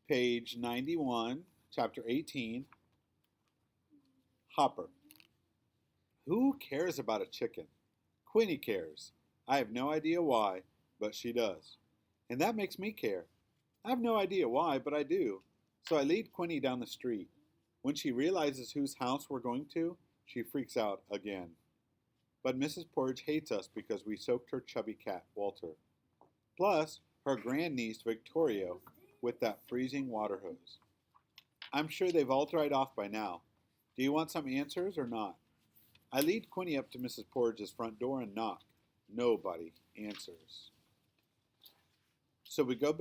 Page 91, Chapter 18, Hopper. Who cares about a chicken? Quinny cares. I have no idea why, but she does. And that makes me care. I have no idea why, but I do. So I lead Quinny down the street. When she realizes whose house we're going to, she freaks out again. But Mrs. Porridge hates us because we soaked her chubby cat, Walter. Plus, her grandniece, Victoria, with that freezing water hose. I'm sure they've all dried off by now. Do you want some answers or not? I lead Quinny up to Mrs. Porridge's front door and knock. Nobody answers. So we go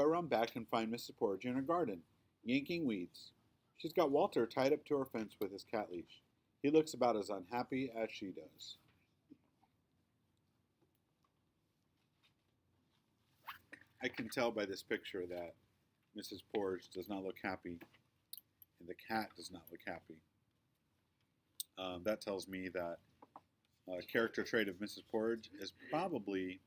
around back and find Mrs. Porridge in her garden, yanking weeds. She's got Walter tied up to her fence with his cat leash. He looks about as unhappy as she does. I can tell by this picture that Mrs. Porridge does not look happy, and the cat does not look happy. That tells me that a character trait of Mrs. Porridge is probably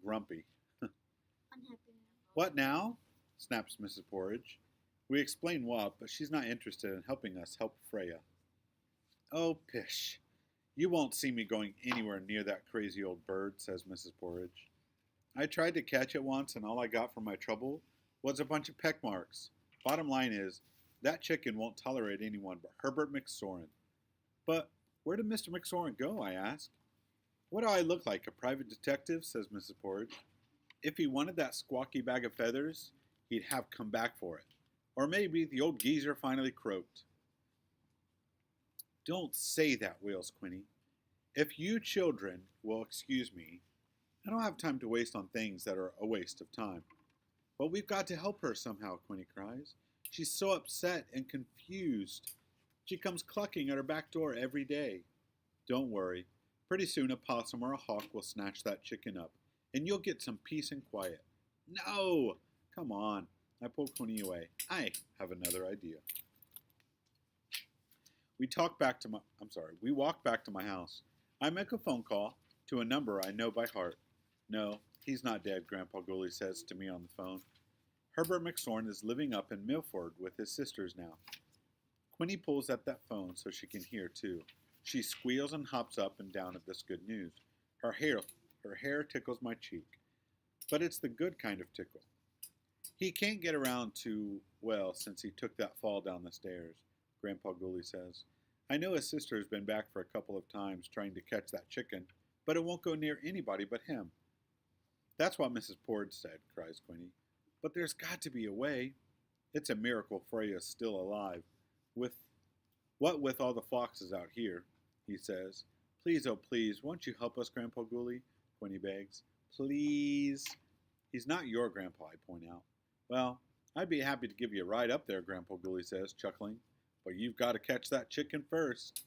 grumpy. Unhappy. What now? Snaps Mrs. Porridge. We explain what, but she's not interested in helping us help Freya. Oh, pish. You won't see me going anywhere near that crazy old bird, says Mrs. Porridge. I tried to catch it once, and all I got from my trouble was a bunch of peck marks. Bottom line is, that chicken won't tolerate anyone but Herbert McSorin. But where did Mr. McSorin go, I ask. What do I look like, a private detective, says Mrs. Porridge. If he wanted that squawky bag of feathers, he'd have come back for it. Or maybe the old geezer finally croaked. Don't say that, wails Quinny. If you children will excuse me, I don't have time to waste on things that are a waste of time. But we've got to help her somehow, Quinny cries. She's so upset and confused. She comes clucking at her back door every day. Don't worry. Pretty soon a possum or a hawk will snatch that chicken up, and you'll get some peace and quiet. No! Come on. I pull Quinny away. I have another idea. We walk back to my house. I make a phone call to a number I know by heart. No, he's not dead, Grandpa Gooley says to me on the phone. Herbert McSorin is living up in Milford with his sisters now. Quinny pulls at that phone so she can hear too. She squeals and hops up and down at this good news. Her hair tickles my cheek, but it's the good kind of tickle. He can't get around too well since he took that fall down the stairs, Grandpa Gooley says. I know his sister has been back for a couple of times trying to catch that chicken, but it won't go near anybody but him. That's what Mrs. Porridge said, cries Quinny. But there's got to be a way. It's a miracle Freya's still alive. With all the foxes out here, he says. Please, oh please, won't you help us, Grandpa Gooley? Quinny begs. Please. He's not your grandpa, I point out. Well, I'd be happy to give you a ride up there, Grandpa Gooley says, chuckling. But you've got to catch that chicken first.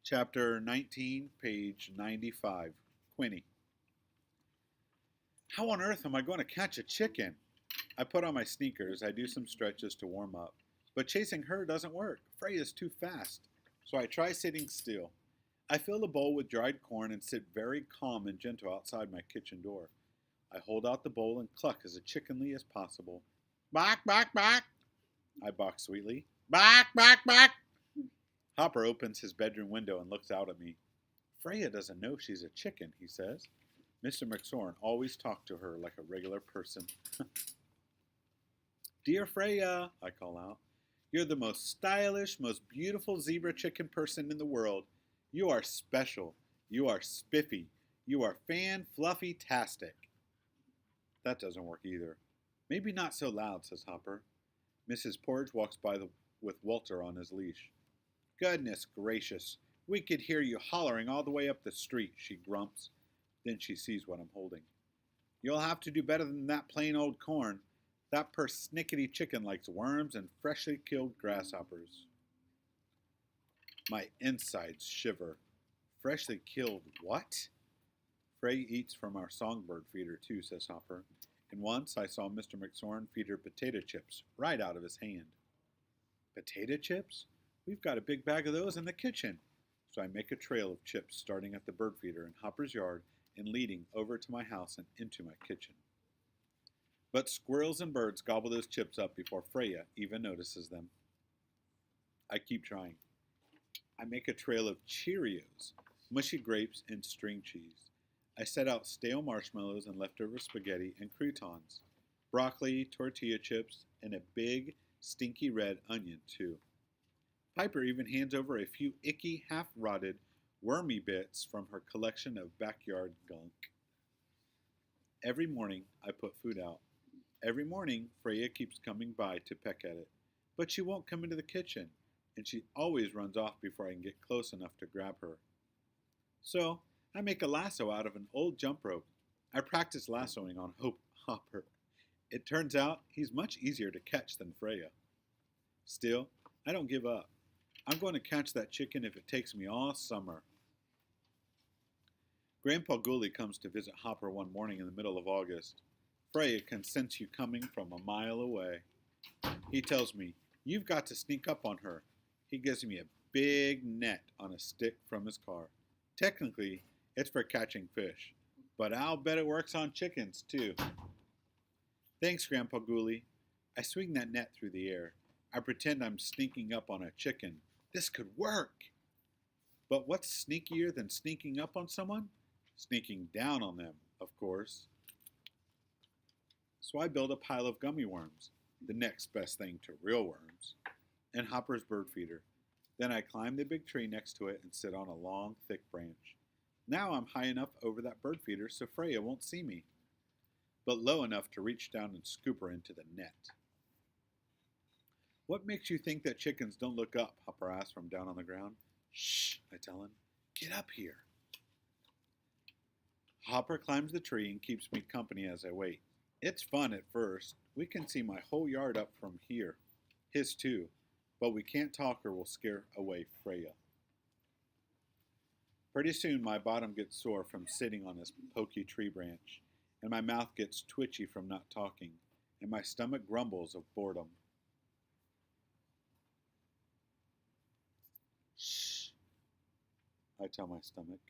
Chapter 19, page 95. Quinny. How on earth am I going to catch a chicken? I put on my sneakers. I do some stretches to warm up. But chasing her doesn't work. Freya's too fast. So I try sitting still. I fill the bowl with dried corn and sit very calm and gentle outside my kitchen door. I hold out the bowl and cluck as chickenly as possible. Bark, bark, bark. I bark sweetly. Bark, bark, bark. Hopper opens his bedroom window and looks out at me. Freya doesn't know she's a chicken, he says. Mr. McSorin always talked to her like a regular person. Dear Freya, I call out, you're the most stylish, most beautiful zebra chicken person in the world. You are special. You are spiffy. You are fan-fluffy-tastic. That doesn't work either. Maybe not so loud, says Hopper. Mrs. Porridge walks by with Walter on his leash. Goodness gracious, we could hear you hollering all the way up the street, she grumps. Then she sees what I'm holding. You'll have to do better than that plain old corn. That persnickety chicken likes worms and freshly killed grasshoppers. My insides shiver. Freshly killed what? Frey eats from our songbird feeder too, says Hopper. And once I saw Mr. McSorin feed her potato chips right out of his hand. Potato chips? We've got a big bag of those in the kitchen. So I make a trail of chips starting at the bird feeder in Hopper's yard and leading over to my house and into my kitchen. But squirrels and birds gobble those chips up before Freya even notices them. I keep trying. I make a trail of Cheerios, mushy grapes, and string cheese. I set out stale marshmallows and leftover spaghetti and croutons, broccoli, tortilla chips, and a big, stinky red onion, too. Piper even hands over a few icky, half-rotted, wormy bits from her collection of backyard gunk. Every morning, I put food out. Every morning, Freya keeps coming by to peck at it, but she won't come into the kitchen, and she always runs off before I can get close enough to grab her. So, I make a lasso out of an old jump rope. I practice lassoing on Hopper. It turns out he's much easier to catch than Freya. Still, I don't give up. I'm going to catch that chicken if it takes me all summer. Grandpa Gooley comes to visit Hopper one morning in the middle of August. Freya can sense you coming from a mile away. He tells me, "You've got to sneak up on her." He gives me a big net on a stick from his car. Technically, it's for catching fish, but I'll bet it works on chickens, too. Thanks, Grandpa Gooley. I swing that net through the air. I pretend I'm sneaking up on a chicken. This could work! But what's sneakier than sneaking up on someone? Sneaking down on them, of course. So I build a pile of gummy worms, the next best thing to real worms, and Hopper's bird feeder. Then I climb the big tree next to it and sit on a long, thick branch. Now I'm high enough over that bird feeder so Freya won't see me, but low enough to reach down and scoop her into the net. "What makes you think that chickens don't look up?" Hopper asks from down on the ground. "Shh," I tell him. "Get up here." Hopper climbs the tree and keeps me company as I wait. It's fun at first. We can see my whole yard up from here. His too. But we can't talk or we'll scare away Freya. Pretty soon my bottom gets sore from sitting on this pokey tree branch, and my mouth gets twitchy from not talking, and my stomach grumbles of boredom. "Shh," I tell my stomach.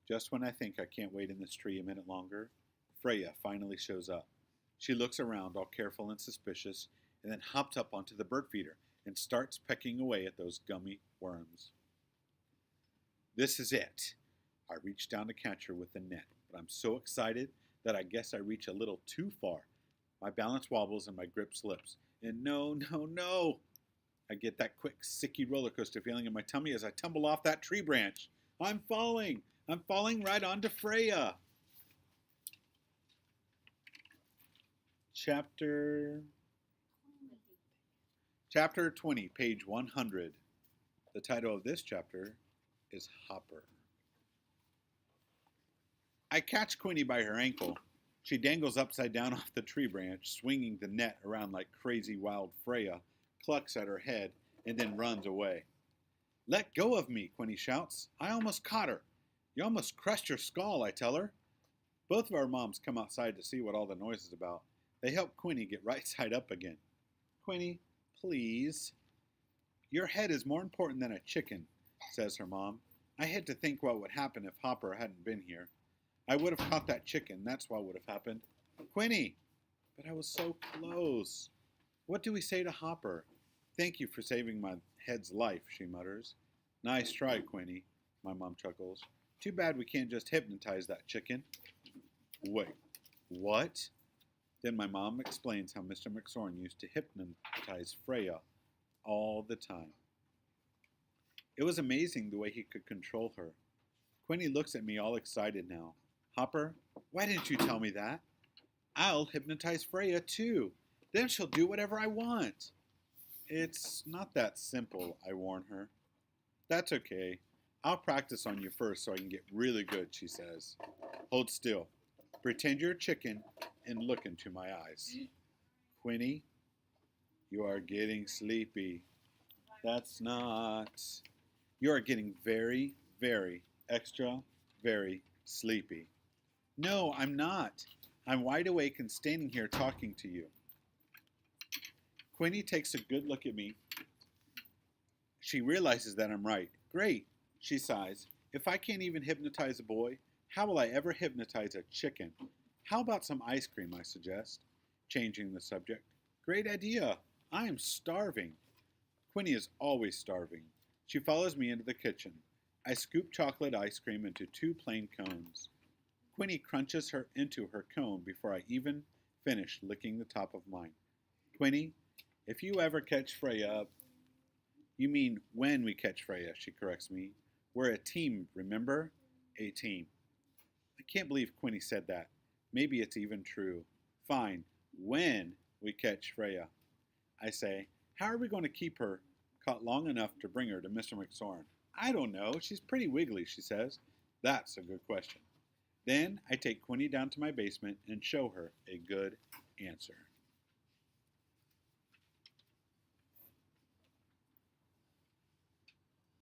Just when I think I can't wait in this tree a minute longer, Freya finally shows up. She looks around all careful and suspicious, and then hops up onto the bird feeder and starts pecking away at those gummy worms. This is it. I reach down to catch her with the net, but I'm so excited that I guess I reach a little too far. My balance wobbles and my grip slips. And no! I get that quick, sicky roller coaster feeling in my tummy as I tumble off that tree branch. I'm falling right onto Freya. Chapter 20, page 100. The title of this chapter is Hopper. I catch Quinny by her ankle. She dangles upside down off the tree branch, swinging the net around like crazy wild Freya, clucks at her head, and then runs away. "Let go of me," Quinny shouts. "I almost caught her." "You almost crushed your skull," I tell her. Both of our moms come outside to see what all the noise is about. They help Quinny get right side up again. "Quinny, please." "Your head is more important than a chicken," says her mom. "I had to think what would happen if Hopper hadn't been here. I would have caught that chicken, that's what would have happened." "Quinny!" "But I was so close." "What do we say to Hopper?" "Thank you for saving my head's life," she mutters. "Nice try, Quinny," my mom chuckles. "Too bad we can't just hypnotize that chicken." "Wait, what?" Then my mom explains how Mr. McSorn used to hypnotize Freya all the time. It was amazing the way he could control her. Quinny looks at me all excited now. "Hopper, why didn't you tell me that? I'll hypnotize Freya too. Then she'll do whatever I want." "It's not that simple," I warn her. "That's okay. I'll practice on you first so I can get really good," she says. "Hold still. Pretend you're a chicken and look into my eyes." "Quinny, you are getting sleepy." "That's not. You are getting very, very, extra, very sleepy." "No, I'm not. I'm wide awake and standing here talking to you." Quinny takes a good look at me. She realizes that I'm right. "Great," she sighs. "If I can't even hypnotize a boy, How will I ever hypnotize a chicken? How about some ice cream, I suggest, changing the subject. Great idea. I am starving. Quinny is always starving. She follows me into the kitchen. I scoop chocolate ice cream into 2 plain cones. Quinny crunches her into her cone before I even finish licking the top of mine. Quinny, if you ever catch Freya up... You mean when we catch Freya, she corrects me. We're a team, remember? A team. I can't believe Quinny said that. Maybe it's even true. Fine, when we catch Freya. I say, how are we going to keep her caught long enough to bring her to Mr. McSorn? I don't know. She's pretty wiggly, she says. That's a good question. Then I take Quinny down to my basement and show her a good answer.